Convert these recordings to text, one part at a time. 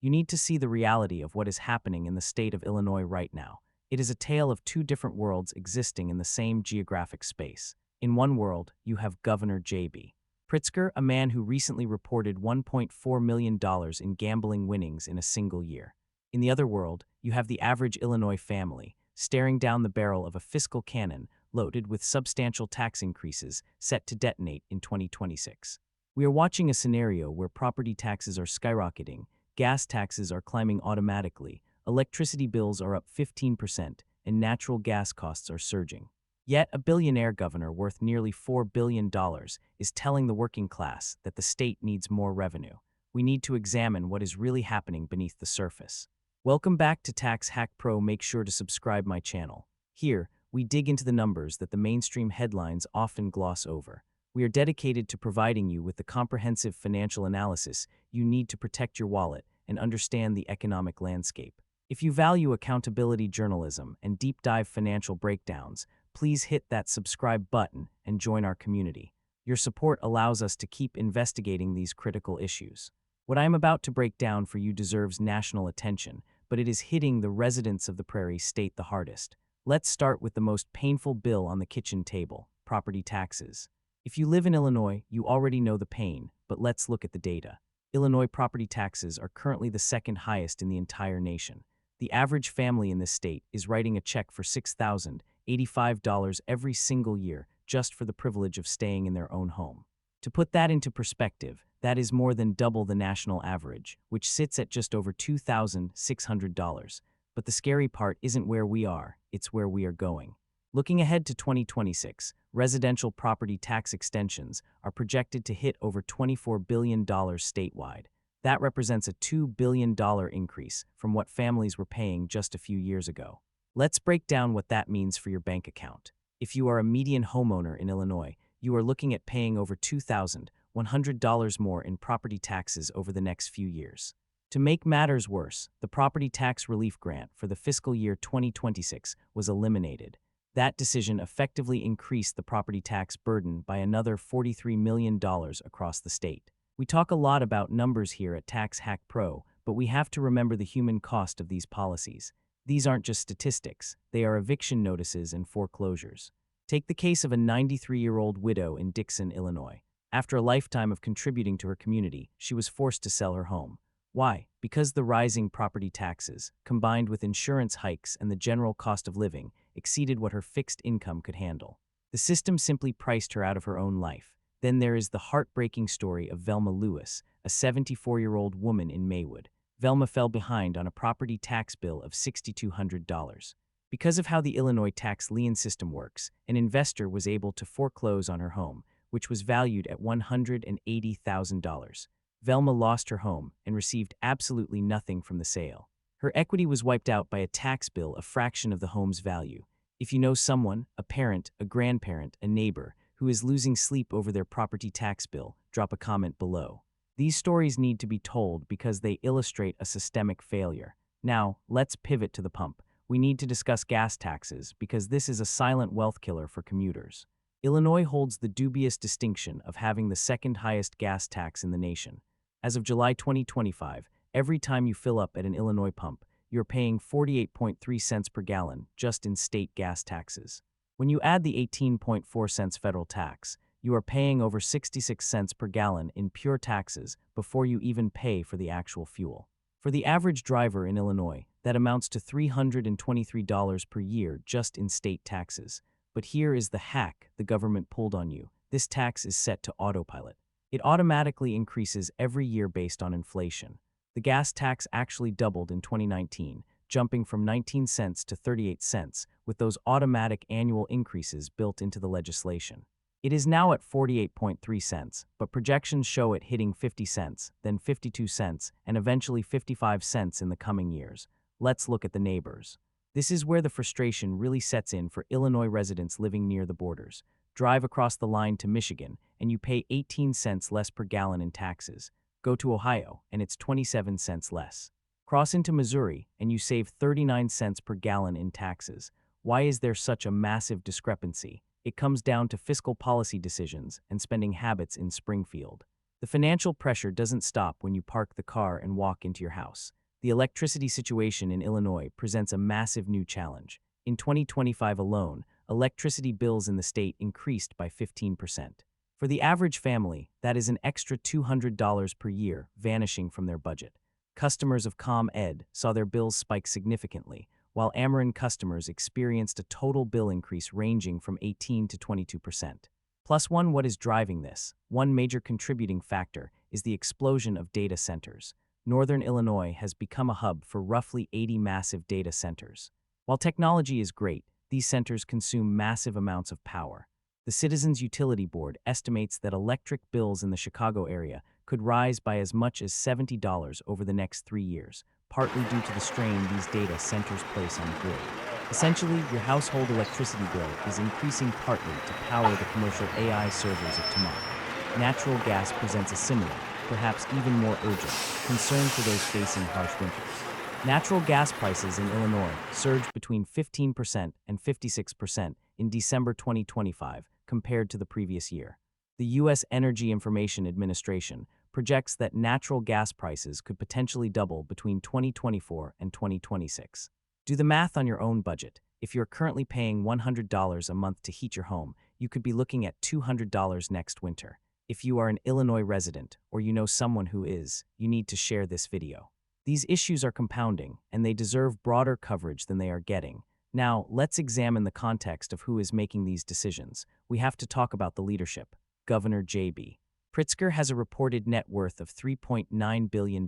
You need to see the reality of what is happening in the state of Illinois right now. It is a tale of two different worlds existing in the same geographic space. In one world, you have Governor J.B. Pritzker, a man who recently reported $1.4 million in gambling winnings in a single year. In the other world, you have the average Illinois family, staring down the barrel of a fiscal cannon loaded with substantial tax increases set to detonate in 2026. We are watching a scenario where property taxes are skyrocketing, gas taxes are climbing automatically, electricity bills are up 15%, and natural gas costs are surging. Yet, a billionaire governor worth nearly $4 billion is telling the working class that the state needs more revenue. We need to examine what is really happening beneath the surface. Welcome back to Tax Hack Pro. Make sure to subscribe my channel. Here, we dig into the numbers that the mainstream headlines often gloss over. We are dedicated to providing you with the comprehensive financial analysis you need to protect your wallet and understand the economic landscape. If you value accountability journalism and deep dive financial breakdowns, please hit that subscribe button and join our community. Your support allows us to keep investigating these critical issues. What I am about to break down for you deserves national attention, but it is hitting the residents of the Prairie State the hardest. Let's start with the most painful bill on the kitchen table: property taxes. If you live in Illinois, you already know the pain, but let's look at the data. Illinois property taxes are currently the second highest in the entire nation. The average family in this state is writing a check for $6,085 every single year just for the privilege of staying in their own home. To put that into perspective, that is more than double the national average, which sits at just over $2,600. But the scary part isn't where we are, it's where we are going. Looking ahead to 2026, residential property tax extensions are projected to hit over $24 billion statewide. That represents a $2 billion increase from what families were paying just a few years ago. Let's break down what that means for your bank account. If you are a median homeowner in Illinois, you are looking at paying over $2,100 more in property taxes over the next few years. To make matters worse, the property tax relief grant for the fiscal year 2026 was eliminated. That decision effectively increased the property tax burden by another $43 million across the state. We talk a lot about numbers here at Tax Hack Pro, but we have to remember the human cost of these policies. These aren't just statistics, they are eviction notices and foreclosures. Take the case of a 93-year-old widow in Dixon, Illinois. After a lifetime of contributing to her community, she was forced to sell her home. Why? Because the rising property taxes, combined with insurance hikes and the general cost of living, exceeded what her fixed income could handle. The system simply priced her out of her own life. Then there is the heartbreaking story of Velma Lewis, a 74-year-old woman in Maywood. Velma fell behind on a property tax bill of $6,200. Because of how the Illinois tax lien system works, an investor was able to foreclose on her home, which was valued at $180,000. Velma lost her home and received absolutely nothing from the sale. Her equity was wiped out by a tax bill a fraction of the home's value. If you know someone, a parent, a grandparent, a neighbor, who is losing sleep over their property tax bill, drop a comment below. These stories need to be told because they illustrate a systemic failure. Now, let's pivot to the pump. We need to discuss gas taxes because this is a silent wealth killer for commuters. Illinois holds the dubious distinction of having the second highest gas tax in the nation. As of July 2025, every time you fill up at an Illinois pump, you're paying 48.3 cents per gallon just in state gas taxes. When you add the 18.4 cents federal tax, you are paying over 66 cents per gallon in pure taxes before you even pay for the actual fuel. For the average driver in Illinois, that amounts to $323 per year just in state taxes. But here is the hack the government pulled on you. This tax is set to autopilot. It automatically increases every year based on inflation. The gas tax actually doubled in 2019, jumping from 19 cents to 38 cents, with those automatic annual increases built into the legislation. It is now at 48.3 cents, but projections show it hitting 50 cents, then 52 cents, and eventually 55 cents in the coming years. Let's look at the neighbors. This is where the frustration really sets in for Illinois residents living near the borders. Drive across the line to Michigan, and you pay 18 cents less per gallon in taxes. Go to Ohio, and it's 27 cents less. Cross into Missouri, and you save 39 cents per gallon in taxes. Why is there such a massive discrepancy? It comes down to fiscal policy decisions and spending habits in Springfield. The financial pressure doesn't stop when you park the car and walk into your house. The electricity situation in Illinois presents a massive new challenge. In 2025 alone, electricity bills in the state increased by 15%. For the average family, that is an extra $200 per year vanishing from their budget. Customers of ComEd saw their bills spike significantly, while Ameren customers experienced a total bill increase ranging from 18 to 22%. Plus one, what is driving this? One major contributing factor is the explosion of data centers. Northern Illinois has become a hub for roughly 80 massive data centers. While technology is great, these centers consume massive amounts of power. The Citizens Utility Board estimates that electric bills in the Chicago area could rise by as much as $70 over the next 3 years, partly due to the strain these data centers place on the grid. Essentially, your household electricity bill is increasing partly to power the commercial AI servers of tomorrow. Natural gas presents a similar, perhaps even more urgent, concern for those facing harsh winters. Natural gas prices in Illinois surged between 15% and 56% in December 2025 compared to the previous year. The U.S. Energy Information Administration projects that natural gas prices could potentially double between 2024 and 2026. Do the math on your own budget. If you're currently paying $100 a month to heat your home, you could be looking at $200 next winter. If you are an Illinois resident or you know someone who is, you need to share this video. These issues are compounding, and they deserve broader coverage than they are getting. Now, let's examine the context of who is making these decisions. We have to talk about the leadership. Governor J.B. Pritzker has a reported net worth of $3.9 billion.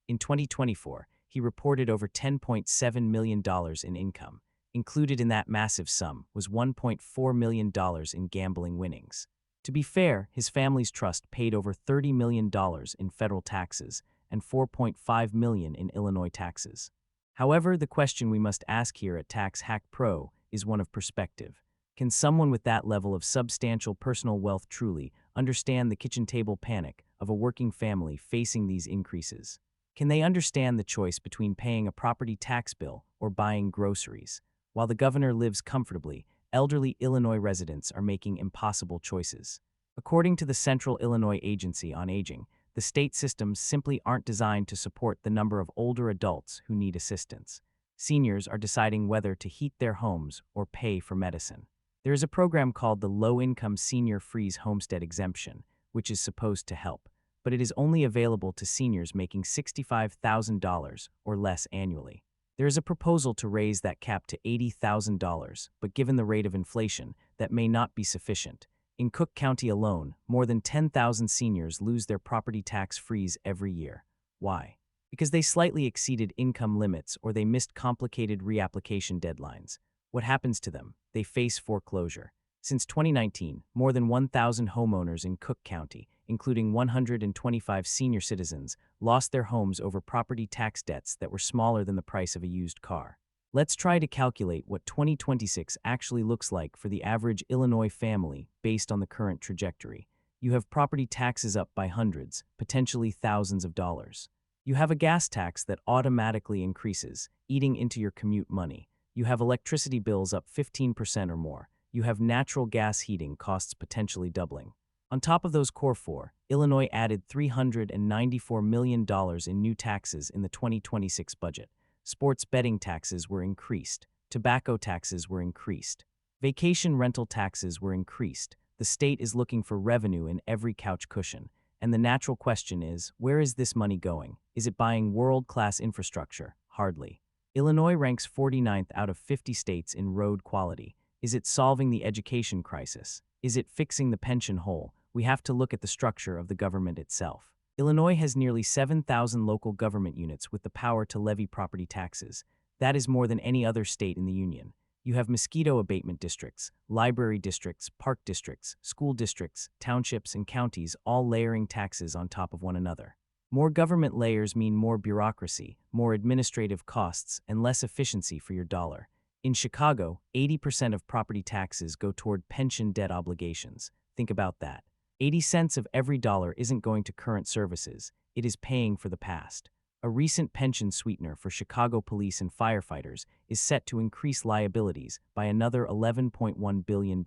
In 2024, he reported over $10.7 million in income. Included in that massive sum was $1.4 million in gambling winnings. To be fair, his family's trust paid over $30 million in federal taxes and $4.5 million in Illinois taxes. However, the question we must ask here at Tax Hack Pro is one of perspective. Can someone with that level of substantial personal wealth truly understand the kitchen table panic of a working family facing these increases? Can they understand the choice between paying a property tax bill or buying groceries? While the governor lives comfortably, elderly Illinois residents are making impossible choices. According to the Central Illinois Agency on Aging, the state systems simply aren't designed to support the number of older adults who need assistance. Seniors are deciding whether to heat their homes or pay for medicine. There is a program called the Low-Income Senior Freeze Homestead Exemption, which is supposed to help, but it is only available to seniors making $65,000 or less annually. There is a proposal to raise that cap to $80,000, but given the rate of inflation, that may not be sufficient. In Cook County alone, more than 10,000 seniors lose their property tax freeze every year. Why? Because they slightly exceeded income limits or they missed complicated reapplication deadlines. What happens to them? They face foreclosure. Since 2019, more than 1,000 homeowners in Cook County, including 125 senior citizens, lost their homes over property tax debts that were smaller than the price of a used car. Let's try to calculate what 2026 actually looks like for the average Illinois family based on the current trajectory. You have property taxes up by hundreds, potentially thousands of dollars. You have a gas tax that automatically increases, eating into your commute money. You have electricity bills up 15% or more. You have natural gas heating costs potentially doubling. On top of those core four, Illinois added $394 million in new taxes in the 2026 budget. Sports betting taxes were increased. Tobacco taxes were increased. Vacation rental taxes were increased. The state is looking for revenue in every couch cushion. And the natural question is, where is this money going? Is it buying world-class infrastructure? Hardly. Illinois ranks 49th out of 50 states in road quality. Is it solving the education crisis? Is it fixing the pension hole? We have to look at the structure of the government itself. Illinois has nearly 7,000 local government units with the power to levy property taxes. That is more than any other state in the union. You have mosquito abatement districts, library districts, park districts, school districts, townships, and counties all layering taxes on top of one another. More government layers mean more bureaucracy, more administrative costs, and less efficiency for your dollar. In Chicago, 80% of property taxes go toward pension debt obligations. Think about that. 80 cents of every dollar isn't going to current services, it is paying for the past. A recent pension sweetener for Chicago police and firefighters is set to increase liabilities by another $11.1 billion.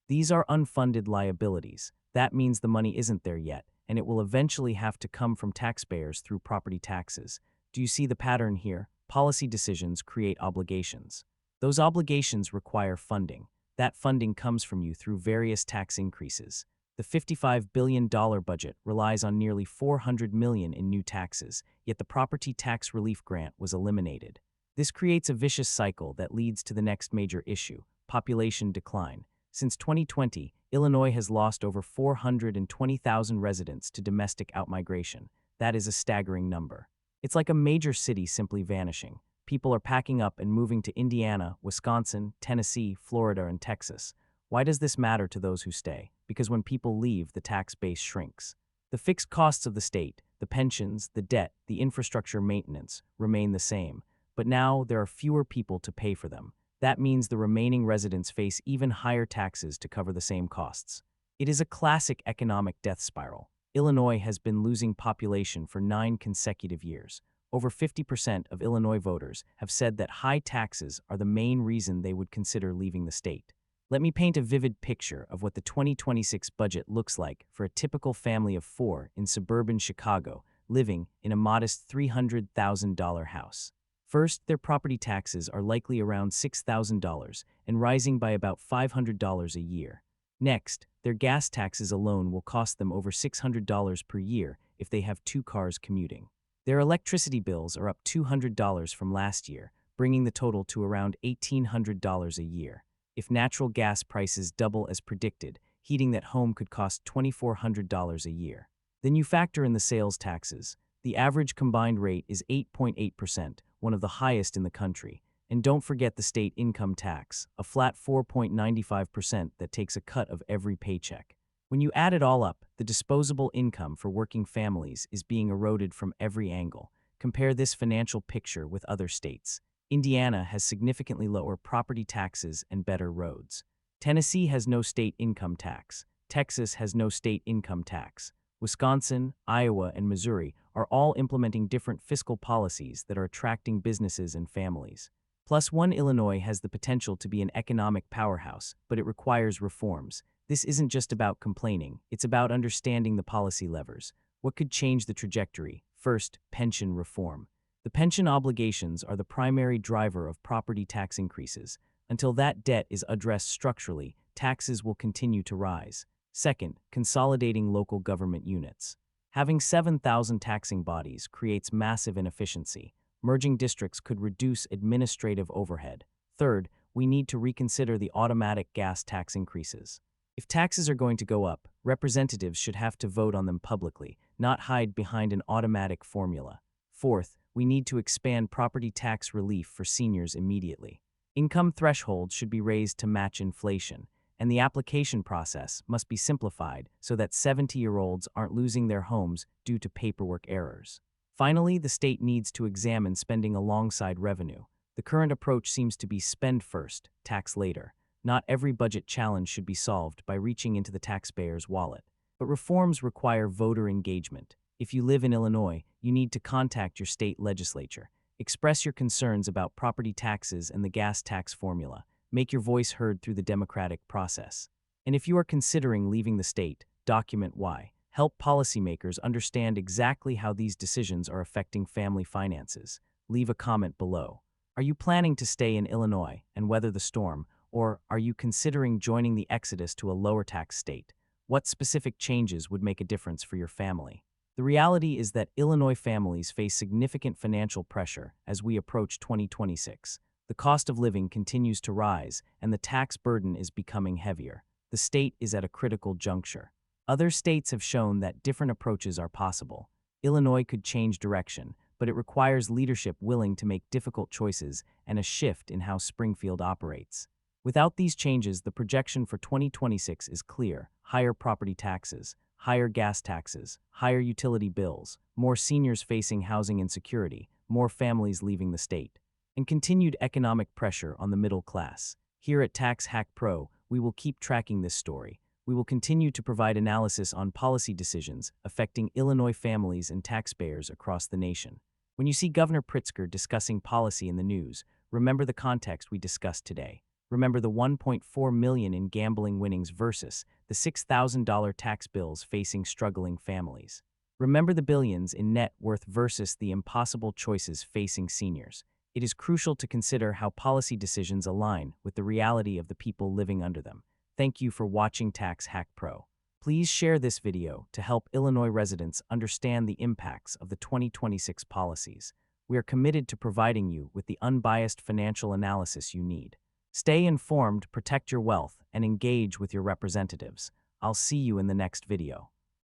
These are unfunded liabilities. That means the money isn't there yet, and it will eventually have to come from taxpayers through property taxes. Do you see the pattern here? Policy decisions create obligations. Those obligations require funding. That funding comes from you through various tax increases. The $55 billion budget relies on nearly $400 million in new taxes, yet the property tax relief grant was eliminated. This creates a vicious cycle that leads to the next major issue: population decline. Since 2020, Illinois has lost over 420,000 residents to domestic outmigration. That is a staggering number. It's like a major city simply vanishing. People are packing up and moving to Indiana, Wisconsin, Tennessee, Florida, and Texas. Why does this matter to those who stay? Because when people leave, the tax base shrinks. The fixed costs of the state, the pensions, the debt, the infrastructure maintenance, remain the same. But now there are fewer people to pay for them. That means the remaining residents face even higher taxes to cover the same costs. It is a classic economic death spiral. Illinois has been losing population for 9 consecutive years. Over 50% of Illinois voters have said that high taxes are the main reason they would consider leaving the state. Let me paint a vivid picture of what the 2026 budget looks like for a typical family of 4 in suburban Chicago, living in a modest $300,000 house. First, their property taxes are likely around $6,000 and rising by about $500 a year. Next, their gas taxes alone will cost them over $600 per year if they have 2 cars commuting. Their electricity bills are up $200 from last year, bringing the total to around $1,800 a year. If natural gas prices double as predicted, heating that home could cost $2,400 a year. Then you factor in the sales taxes. The average combined rate is 8.8%, one of the highest in the country. And don't forget the state income tax, a flat 4.95% that takes a cut of every paycheck. When you add it all up, the disposable income for working families is being eroded from every angle. Compare this financial picture with other states. Indiana has significantly lower property taxes and better roads. Tennessee has no state income tax. Texas has no state income tax. Wisconsin, Iowa, and Missouri are all implementing different fiscal policies that are attracting businesses and families. Plus, Illinois has the potential to be an economic powerhouse, but it requires reforms. This isn't just about complaining, it's about understanding the policy levers. What could change the trajectory? First, pension reform. The pension obligations are the primary driver of property tax increases. Until that debt is addressed structurally, taxes will continue to rise. Second, consolidating local government units. Having 7,000 taxing bodies creates massive inefficiency. Merging districts could reduce administrative overhead. Third, we need to reconsider the automatic gas tax increases. If taxes are going to go up, representatives should have to vote on them publicly, not hide behind an automatic formula. Fourth, we need to expand property tax relief for seniors immediately. Income thresholds should be raised to match inflation, and the application process must be simplified so that 70-year-olds aren't losing their homes due to paperwork errors. Finally, the state needs to examine spending alongside revenue. The current approach seems to be spend first, tax later. Not every budget challenge should be solved by reaching into the taxpayer's wallet. But reforms require voter engagement. If you live in Illinois, you need to contact your state legislature. Express your concerns about property taxes and the gas tax formula. Make your voice heard through the democratic process. And if you are considering leaving the state, document why. Help policymakers understand exactly how these decisions are affecting family finances. Leave a comment below. Are you planning to stay in Illinois and weather the storm, or are you considering joining the exodus to a lower tax state? What specific changes would make a difference for your family? The reality is that Illinois families face significant financial pressure as we approach 2026. The cost of living continues to rise, and the tax burden is becoming heavier. The state is at a critical juncture. Other states have shown that different approaches are possible. Illinois could change direction, but it requires leadership willing to make difficult choices and a shift in how Springfield operates. Without these changes, the projection for 2026 is clear: higher property taxes, higher gas taxes, higher utility bills, more seniors facing housing insecurity, more families leaving the state, and continued economic pressure on the middle class. Here at Tax Hack Pro, we will keep tracking this story. We will continue to provide analysis on policy decisions affecting Illinois families and taxpayers across the nation. When you see Governor Pritzker discussing policy in the news, remember the context we discussed today. Remember the 1.4 million in gambling winnings versus the $6,000 tax bills facing struggling families. Remember the billions in net worth versus the impossible choices facing seniors. It is crucial to consider how policy decisions align with the reality of the people living under them. Thank you for watching Tax Hack Pro. Please share this video to help Illinois residents understand the impacts of the 2026 policies. We are committed to providing you with the unbiased financial analysis you need. Stay informed, protect your wealth, and engage with your representatives. I'll see you in the next video.